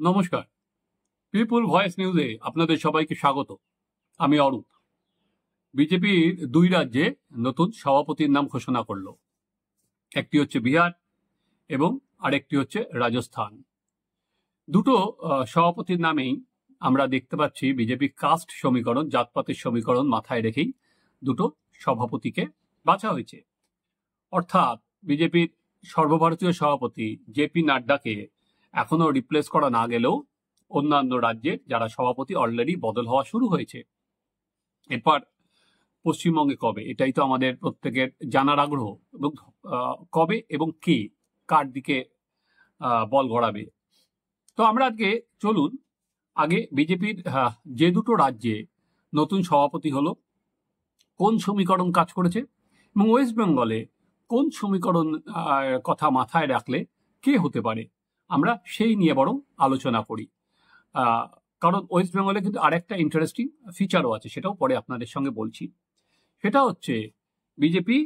নমস্কার। পিপুল ভয়েস নিউজে আপনাদের সবাইকে স্বাগত। আমি অরূপ। বিজেপির দুই রাজ্যে নতুন সভাপতির নাম ঘোষণা করল। একটি হচ্ছে বিহার এবং আরেকটি হচ্ছে রাজস্থান। দুটো সভাপতির নামেই আমরা দেখতে পাচ্ছি বিজেপি কাস্ট সমীকরণ, জাতপাতের সমীকরণ মাথায় রেখেই দুটো সভাপতিকে বাছা হয়েছে। অর্থাৎ বিজেপির সর্বভারতীয় সভাপতি জেপি নাড্ডাকে এখনো রিপ্লেস করা না গেলেও অন্যান্য রাজ্যের যারা সভাপতি অলরেডি বদল হওয়া শুরু হয়েছে। এরপর পশ্চিমবঙ্গে কবে, এটাই তো আমাদের প্রত্যেকের জানার আগ্রহ। এবং কবে এবং কে কার দিকে বল গড়াবে। তো আমরা আজকে চলুন আগে বিজেপির যে দুটো রাজ্যে নতুন সভাপতি হলো কোন সমীকরণ কাজ করেছে এবং ওয়েস্ট বেঙ্গলে কোন সমীকরণ কথা মাথায় রাখলে কে হতে পারে, আমরা সেই নিয়ে বরং আলোচনা করি। কারণ ওয়েস্ট বেঙ্গলে কিন্তু আরেকটা ইন্টারেস্টিং ফিচারও আছে, সেটাও পরে আপনাদের সঙ্গে বলছি। সেটা হচ্ছে বিজেপি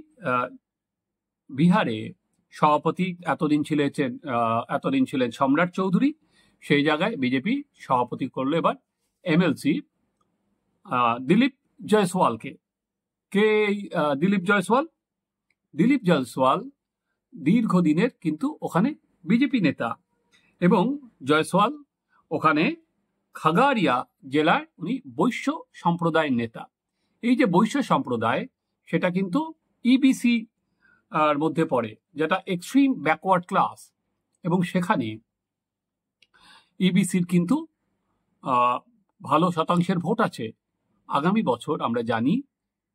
বিহারে সভাপতি এতদিন ছিলেন সম্রাট চৌধুরী, সেই জায়গায় বিজেপি সভাপতি করলো এবার এমএলসি দিলীপ জয়সওয়ালকে। কে দিলীপ জয়সওয়াল? দিলীপ জয়সওয়াল দীর্ঘদিনের কিন্তু ওখানে বিজেপি নেতা এবং জয়সওয়াল ওখানে খাগারিয়া জেলায় উনি বৈশ্য সম্প্রদায়ের নেতা। এই যে বৈশ্য সম্প্রদায় সেটা কিন্তু ইবিসি আর মধ্যে পড়ে, যেটা এক্সট্রিম ব্যাকওয়ার্ড ক্লাস, এবং সেখানে ইবিসির কিন্তু ভালো শতাংশের ভোট আছে। আগামী বছর আমরা জানি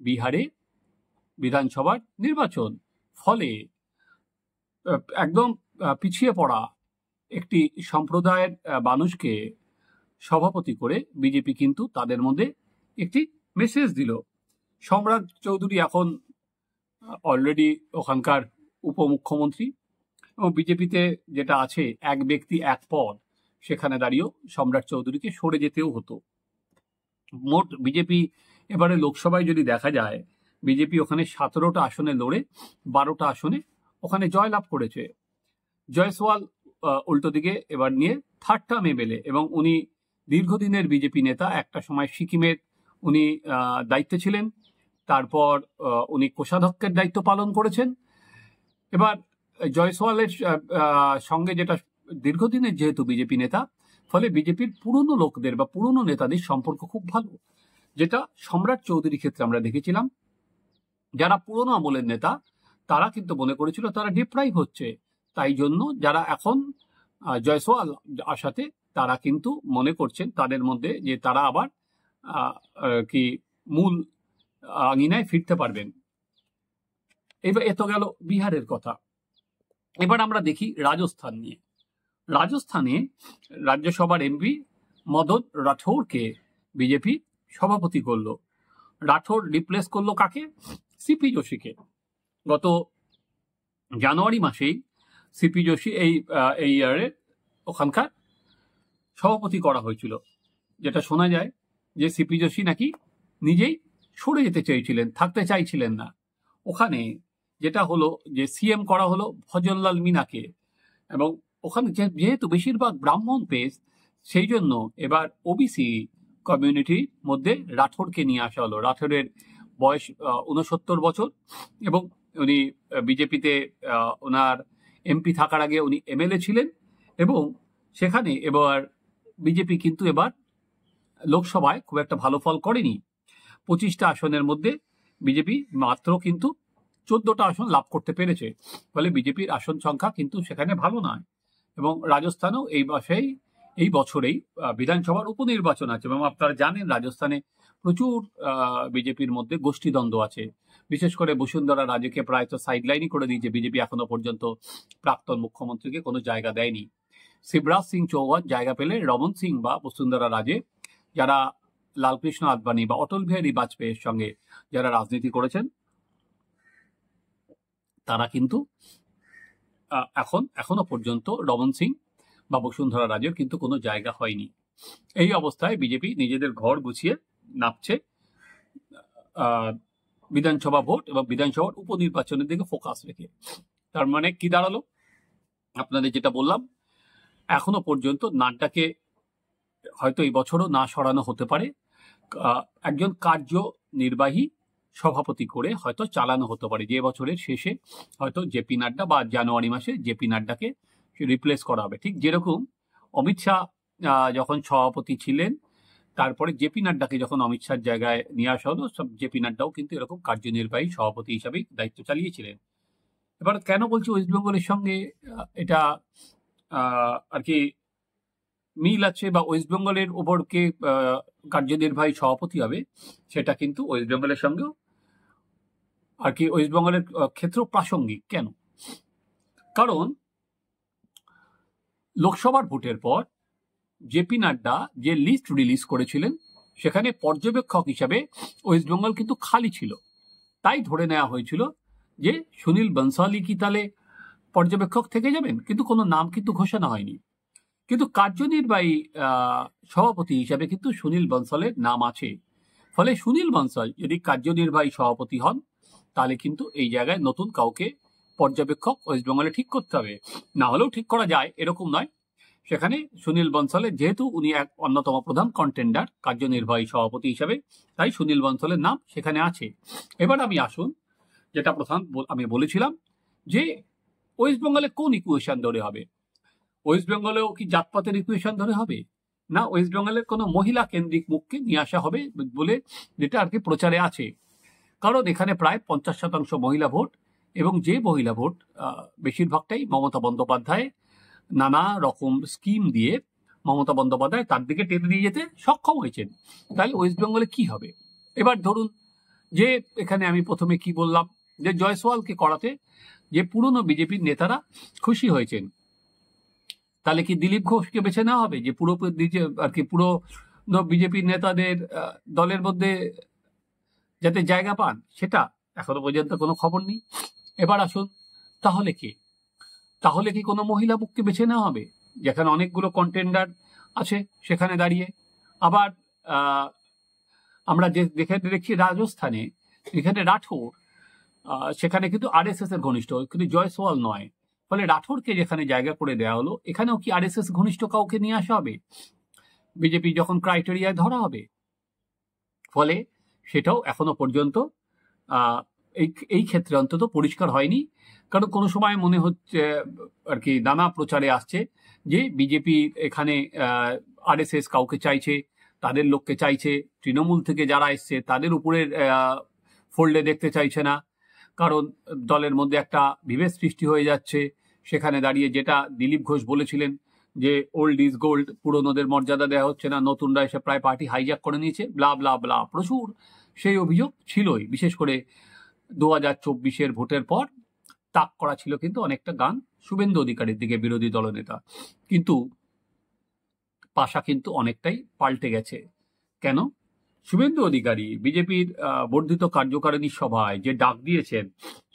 বিহারে বিধানসভার নির্বাচন, ফলে একদম পিছিয়ে পড়া একটি সম্প্রদায়ের মানুষকে সভাপতি করে বিজেপি কিন্তু তাদের মধ্যে একটি মেসেজ দিল। সম্রাট চৌধুরী এখন অলরেডি ওখানকার উপমুখ্যমন্ত্রী এবং বিজেপিতে যেটা আছে এক ব্যক্তি এক পদ, সেখানে দাঁড়িয়েও সম্রাট চৌধুরীকে সরে যেতেও হতো। মোট বিজেপি এবারে লোকসভায় যদি দেখা যায়, বিজেপি ওখানে 17টা আসনে লড়ে 12টা আসনে ওখানে জয়লাভ করেছে। জয়সওয়াল উল্টো দিকে এবার নিয়ে থার্ড টার্ম এমএলএ এবং উনি দীর্ঘদিনের বিজেপি নেতা। একটা সময় সিকিমের উনি দায়িত্বে ছিলেন, তারপর উনি কোষাধ্যক্ষের দায়িত্ব পালন করেছেন। এবার জয়সওয়ালের সঙ্গে যেটা দীর্ঘদিনের যেহেতু বিজেপি নেতা, ফলে বিজেপির পুরনো লোকদের বা পুরনো নেতাদের সম্পর্ক খুব ভালো, যেটা সম্রাট চৌধুরীর ক্ষেত্রে আমরা দেখেছিলাম। যারা পুরনো আমলের নেতা তারা কিন্তু মনে করেছিল তারা ডিপ্রাইভ হচ্ছে, তাই জন্য যারা এখন জয়সওয়াল আসাতে তারা কিন্তু মনে করছেন তাদের মধ্যে যে তারা আবার কি মূল আঙিনায় ফিরতে পারবেন। এবার এত গেল বিহারের কথা। এবার আমরা দেখি রাজস্থান নিয়ে। রাজস্থানে রাজ্যসভার এমপি মদন রাঠৌরকে বিজেপি সভাপতি করলো। রাঠৌর রিপ্লেস করলো কাকে? সিপি যোশীকে। গত জানুয়ারি মাসেই সিপি যোশী এই ইয়ারে ওখানকার সভাপতি করা হয়েছিল, যেটা শোনা যায় যে সিপি যোশী নাকি নিজেই সরে যেতে চেয়েছিলেন, থাকতে চাইছিলেন না ওখানে। যেটা হলো যে সিএম করা হলো ভজনলাল মিনাকে, এবং ওখানে যেহেতু বেশিরভাগ ব্রাহ্মণ পেশ, সেই জন্য এবার ওবিসি কমিউনিটির মধ্যে রাঠৌরকে নিয়ে আসা হলো। রাঠৌরের বয়স 69 বছর এবং উনি বিজেপিতে ওনার এমপি থাকার আগে উনি এমএলএ ছিলেন, এবং সেখানে এবার বিজেপি কিন্তু এবার লোকসভায় খুব একটা ভালো ফল করেনি। 25টা আসনের মধ্যে বিজেপি মাত্র কিন্তু 14টা আসন লাভ করতে পেরেছে, ফলে বিজেপির আসন সংখ্যা কিন্তু সেখানে ভালো নয়। এবং রাজস্থানেও এই বছরেই বিধানসভার উপনির্বাচন আছে, এবং আপনারা জানেন রাজস্থানে প্রচুর বিজেপির মধ্যে গোষ্ঠীদ্বন্দ্ব আছে। বিশেষ করে বসুন্ধরা রাজেকে প্রায় তো সাইডলাইনই করে দিয়েছে বিজেপি, এখনো পর্যন্ত প্রাক্তন মুখ্যমন্ত্রীকে কোনো জায়গা দেয়নি। শিবরাজ সিং চৌহান জায়গা পেলে রমন সিং বা বসুন্ধরা রাজে, যারা লালকৃষ্ণ আদবানি বা অটল বিহারী বাজপেয়ীর সঙ্গে যারা রাজনীতি করেছেন, তারা কিন্তু এখনো পর্যন্ত রমন সিং বা বসুন্ধরা রাজের কিন্তু কোনো জায়গা হয়নি। এই অবস্থায় বিজেপি নিজেদের ঘর গুছিয়ে নামছে বিধানসভা ভোট এবং বিধানসভার উপনির্বাচনের দিকে ফোকাস রেখে। তার মানে কি দাঁড়ালো? আপনাদের যেটা বললাম, এখনো পর্যন্ত নাড্ডাকে হয়তো এই বছরও না সরানো হতে পারে, একজন কার্যনির্বাহী সভাপতি করে হয়তো চালানো হতে পারে, যে বছরের শেষে হয়তো জেপি নাড্ডা বা জানুয়ারি মাসে জেপি নাড্ডাকে রিপ্লেস করা হবে। ঠিক যেরকম অমিত শাহ যখন সভাপতি ছিলেন, তারপরে জেপি নাড্ডাকে যখন অমিত শাহর জায়গায় নিয়ে আসা হলো, সব জেপি নাড্ডাও কিন্তু এরকম কার্যনির্বাহী সভাপতি হিসাবেই দায়িত্ব চালিয়েছিলেন। এবার কেন বলছি ওয়েস্ট বেঙ্গলের সঙ্গে এটা আর কি মিল আছে, বা ওয়েস্ট বেঙ্গলের ওপর কে কার্যনির্বাহী সভাপতি হবে, সেটা কিন্তু ওয়েস্ট বেঙ্গলের সঙ্গেও আর কি ওয়েস্ট বেঙ্গলের ক্ষেত্রেও প্রাসঙ্গিক। কেন? কারণ লোকসভার ভোটের পর জেপি নাড্ডা যে লিস্ট রিলিজ করেছিলেন, সেখানে পর্যবেক্ষক হিসাবে ওয়েস্ট বেঙ্গল কিন্তু খালি ছিল। তাই ধরে নেওয়া হয়েছিল যে সুনীল বনসালি কি তাহলে পর্যবেক্ষক থেকে যাবেন, কিন্তু কোনো নাম কিন্তু ঘোষণা হয়নি। কিন্তু কার্যনির্বাহী সভাপতি হিসাবে কিন্তু সুনীল বনসালের নাম আছে। ফলে সুনীল বনসাল যদি কার্যনির্বাহী সভাপতি হন, তাহলে কিন্তু এই জায়গায় নতুন কাউকে পর্যবেক্ষক ওয়েস্ট বেঙ্গলে ঠিক করতে হবে। না হলেও ঠিক করা যায় এরকম নয়। সেখানে সুনীল বনসালের, যেহেতু উনি এক অন্যতম প্রধান কন্টেন্ডার কার্যনির্বাহী সভাপতি হিসাবে, তাই সুনীল বনসালের নাম সেখানে আছে। এবার আমি আসুন, যেটা প্রধান আমি বলেছিলাম যে ওয়েস্ট বেঙ্গলে কোন ইকুয়েশন ধরে হবে। ওয়েস্ট বেঙ্গলেও কি জাতপাতের ইকুয়েশন ধরে হবে? না, ওয়েস্ট বেঙ্গলের কোনো মহিলা কেন্দ্রিক মুখকে নিয়ে আসা হবে বলে যেটা আর কি প্রচারে আছে। কারণ এখানে প্রায় 50% মহিলা ভোট, এবং যে মহিলা ভোট বেশিরভাগটাই মমতা বন্দ্যোপাধ্যায় নানা রকম স্কিম দিয়ে মমতা বন্দ্যোপাধ্যায় তার দিকে টেনে নিয়ে যেতে সক্ষম হয়েছেন। তাহলে ওয়েস্ট বেঙ্গলে কি হবে? এবার ধরুন যে এখানে আমি প্রথমে কি বললাম, যে জয়সওয়ালকে করাতে যে পুরনো বিজেপির নেতারা খুশি হয়েছেন, তাহলে কি দিলীপ ঘোষকে বেছে নেওয়া হবে যে পুরো আর কি পুরো বিজেপির নেতাদের দলের মধ্যে যাতে জায়গা পান? সেটা এখনো পর্যন্ত কোনো খবর নেই। এবার আসুন, তাহলে কি কোনো মহিলা মুখকে বেছে নেওয়া হবে যেখানে অনেকগুলো কন্টেন্ডার আছে সেখানে দাঁড়িয়ে? আবার আমরা যে দেখছি রাজস্থানে, এখানে রাঠোর, সেখানে কিন্তু আরএসএস এর ঘনিষ্ঠ, কিন্তু জয়সওয়াল নয়। ফলে রাঠোরকে যেখানে জায়গা করে দেওয়া হলো, এখানেও কি আরএসএস ঘনিষ্ঠ কাউকে নিয়ে আসা হবে বিজেপি যখন ক্রাইটেরিয়ায় ধরা হবে? ফলে সেটাও এখনো পর্যন্ত এই ক্ষেত্রে অন্তত পরিষ্কার হয়নি। কারণ কোনো সময় মনে হচ্ছে আর কি নানা প্রচারে আসছে যে বিজেপি এখানে আরএসএস কাউকে চাইছে, তাদের লোককে চাইছে, তৃণমূল থেকে যারা এসছে তাদের উপরের ফোল্ডে দেখতে চাইছে না, কারণ দলের মধ্যে একটা বিভেদ সৃষ্টি হয়ে যাচ্ছে। সেখানে দাঁড়িয়ে যেটা দিলীপ ঘোষ বলেছিলেন যে ওল্ড ইজ গোল্ড, পুরনোদের মর্যাদা দেওয়া হচ্ছে না, নতুনরা এসে প্রায় পার্টি হাইজ্যাক করে নিয়েছে, ব্লা ব্লা ব্লা, প্রচুর সেই অভিযোগ ছিলই। বিশেষ করে 2024 ভোটের পর তাক করা ছিল কিন্তু অনেকটা গান শুভেন্দু অধিকারীর দিকে, বিরোধী দলনেতা। কিন্তু পাশা কিন্তু অনেকটাই পাল্টে গেছে। কেন? শুভেন্দু অধিকারী বিজেপির বর্ধিত কার্যকারিণী সভায় যে ডাক দিয়েছেন,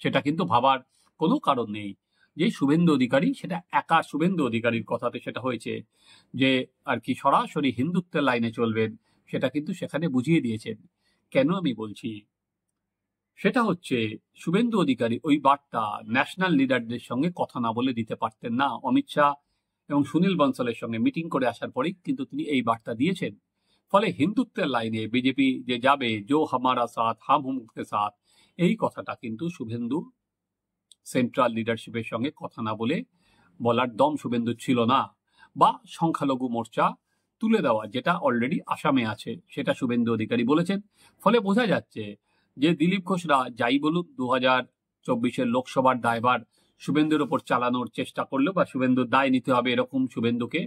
সেটা কিন্তু ভাবার কোনো কারণ নেই যে শুভেন্দু অধিকারী, সেটা একা শুভেন্দু অধিকারীর কথাতে সেটা হয়েছে যে আর কি সরাসরি হিন্দুত্বের লাইনে চলবেন, সেটা কিন্তু সেখানে বুঝিয়ে দিয়েছেন। কেন আমি বলছি? সেটা হচ্ছে শুভেন্দু অধিকারী ওই বার্তা ন্যাশনাল লিডারদের সঙ্গে কথা না বলে দিতে পারতেন না। অমিত শাহ এবং সুনীল বনসালের সঙ্গে মিটিং করে আসার পরেই কিন্তু তিনি এই বার্তা দিয়েছেন। ফলে হিন্দুত্বের লাইনে বিজেপি যে যাবে, জো হামারা সাথ হাম হুমকে সাথ, এই কথাটা কিন্তু শুভেন্দু সেন্ট্রাল লিডারশিপের সঙ্গে কথা না বলে বলার দম শুভেন্দু ছিল না। বা সংখ্যালঘু মোর্চা তুলে দেওয়া, যেটা অলরেডি আসামে আছে, সেটা শুভেন্দু অধিকারী বলেছেন। ফলে বোঝা যাচ্ছে যে দিলীপ ঘোষরা যাই বলুন, 2024 লোকসভার দায়ভার শুভেন্দুর ওপর চালানোর চেষ্টা করলেও, বা শুভেন্দুর দায় নিতে হবে এরকম শুভেন্দুকে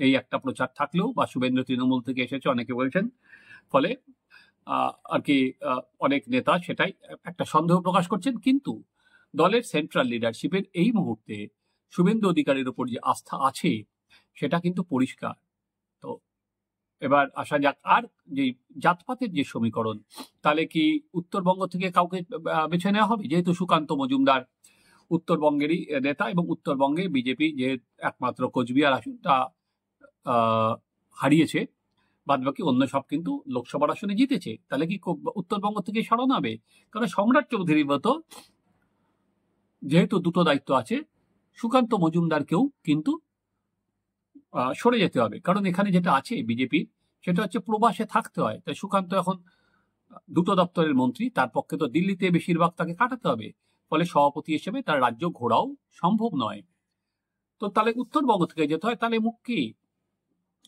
এই একটা প্রচার থাকলেও, বা শুভেন্দু তৃণমূল থেকে এসেছে অনেকে বলছেন, ফলে আর কি অনেক নেতা সেটাই একটা সন্দেহ প্রকাশ করছেন। কিন্তু দলের সেন্ট্রাল লিডারশিপের এই মুহূর্তে শুভেন্দু অধিকারীর উপর যে আস্থা আছে, সেটা কিন্তু পরিষ্কার। তো এবার আসা যাক, আর যে জাতপাতের যে সমীকরণ, তাহলে কি উত্তরবঙ্গ থেকে কাউকে বেছে নেওয়া হবে? যেহেতু সুকান্ত মজুমদার উত্তরবঙ্গেরই নেতা, এবং উত্তরবঙ্গে বিজেপি যে একমাত্র কোচবিহার আসনটা হারিয়েছে, বাদবাকি অন্য সব কিন্তু লোকসভার আসনে জিতেছে, তাহলে কি উত্তরবঙ্গ থেকে সরানো হবে? কারণ সম্রাট চৌধুরীর মতো যেহেতু দুটো দায়িত্ব আছে, সুকান্ত মজুমদারকেও কিন্তু সরে যেতে হবে। কারণ এখানে যেটা আছে বিজেপির, সেটা হচ্ছে প্রবাসে থাকতে হয়। তাই সুকান্ত এখন দুটো দপ্তরের মন্ত্রী, তার পক্ষে তো দিল্লিতে বেশিরভাগ তাকে কাটাতে হবে। ফলে সভাপতি হিসেবে তার রাজ্য ঘোরাও সম্ভব নয়। তো তাহলে উত্তরবঙ্গ থেকে যেতে হয়, তাহলে মুখ কি?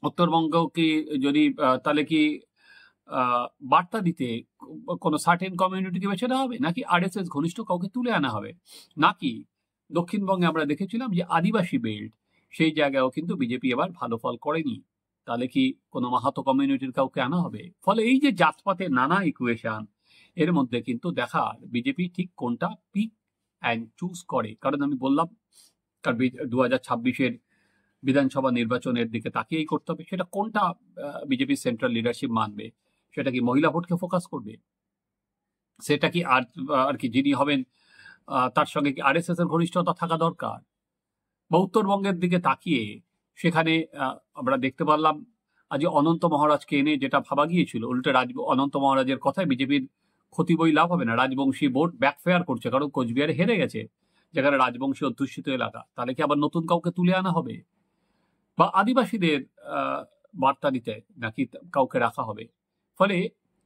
উত্তরবঙ্গ কি যদি তাহলে কি আহ, বার্তা দিতে কোনো সার্টেন কমিউনিটিকে বেছে নেওয়া হবে, নাকি আরএসএস ঘনিষ্ঠ কাউকে তুলে আনা হবে, নাকি দক্ষিণবঙ্গে আমরা দেখেছিলাম যে আদিবাসী বেল্ট, সেই জায়গায়ও কিন্তু বিজেপি এবার ভালো ফল করেনি। তাহলে কি কোনো মাহাতো কমিউনিটির কাউকে আনা হবে? ফলে এই যে জাতপাতের নানা ইকুয়েশন, এর মধ্যে কিন্তু দেখার বিজেপি ঠিক কোনটা পিক অ্যান্ড চুজ করে। কারণ আমি বললাম, কারণ 2026-এর বিধানসভা নির্বাচনের দিকে তাকিয়েই করতে হবে। সেটা কোনটা বিজেপি সেন্ট্রাল লিডারশিপ মানবে? সেটা কি মহিলা ভোটকে ফোকাস করবে? সেটা কি আর কি যিনি হবেন তার সঙ্গে কি আরএসএস এর ঘনিষ্ঠতা থাকা দরকার? বা উত্তরবঙ্গের দিকে তাকিয়ে সেখানে আমরা দেখতে পারলাম আজ অনন্ত মহারাজকে এনে যেটা ভাবা গিয়েছিল, উল্টে অনন্ত মহারাজের কথায় বিজেপির ক্ষতি বই লাভ হবে না। রাজবংশী ভোট ব্যাকফেয়ার করছে, কারণ কোচবিহারে হেরে গেছে, যেখানে রাজবংশী অধ্যুষিত এলাকা। তাহলে কি আবার নতুন কাউকে তুলে আনা হবে? বা আদিবাসীদের বার্তা দিতে নাকি কাউকে রাখা হবে? ফলে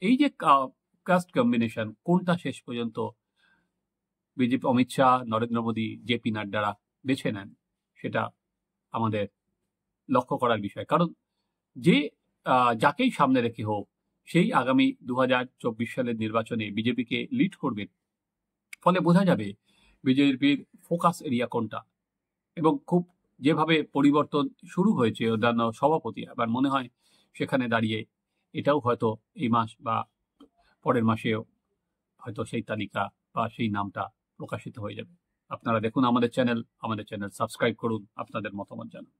এই যে কাস্ট কম্বিনেশন, কোনটা শেষ পর্যন্ত বিজেপি, অমিত শাহ, নরেন্দ্র মোদী, জেপি নাড্ডারা বেছে নেন, সেটা আমাদের লক্ষ্য করার বিষয়। কারণ যে যাকেই সামনে রেখে হোক, সেই আগামী 2024 সালের নির্বাচনে বিজেপিকে লিড করবেন। ফলে বোঝা যাবে বিজেপির ফোকাস এরিয়া কোনটা। এবং খুব যেভাবে পরিবর্তন শুরু হয়েছে অন্যান্য সভাপতি, আবার মনে হয় সেখানে দাঁড়িয়ে এটাও হয়তো এই মাস বা পরের মাসেও হয়তো সেই তালিকা বা সেই নামটা প্রকাশিত হয়ে যাবে। আপনারা দেখুন আমাদের চ্যানেল সাবস্ক্রাইব করুন, আপনাদের মতামত জানান।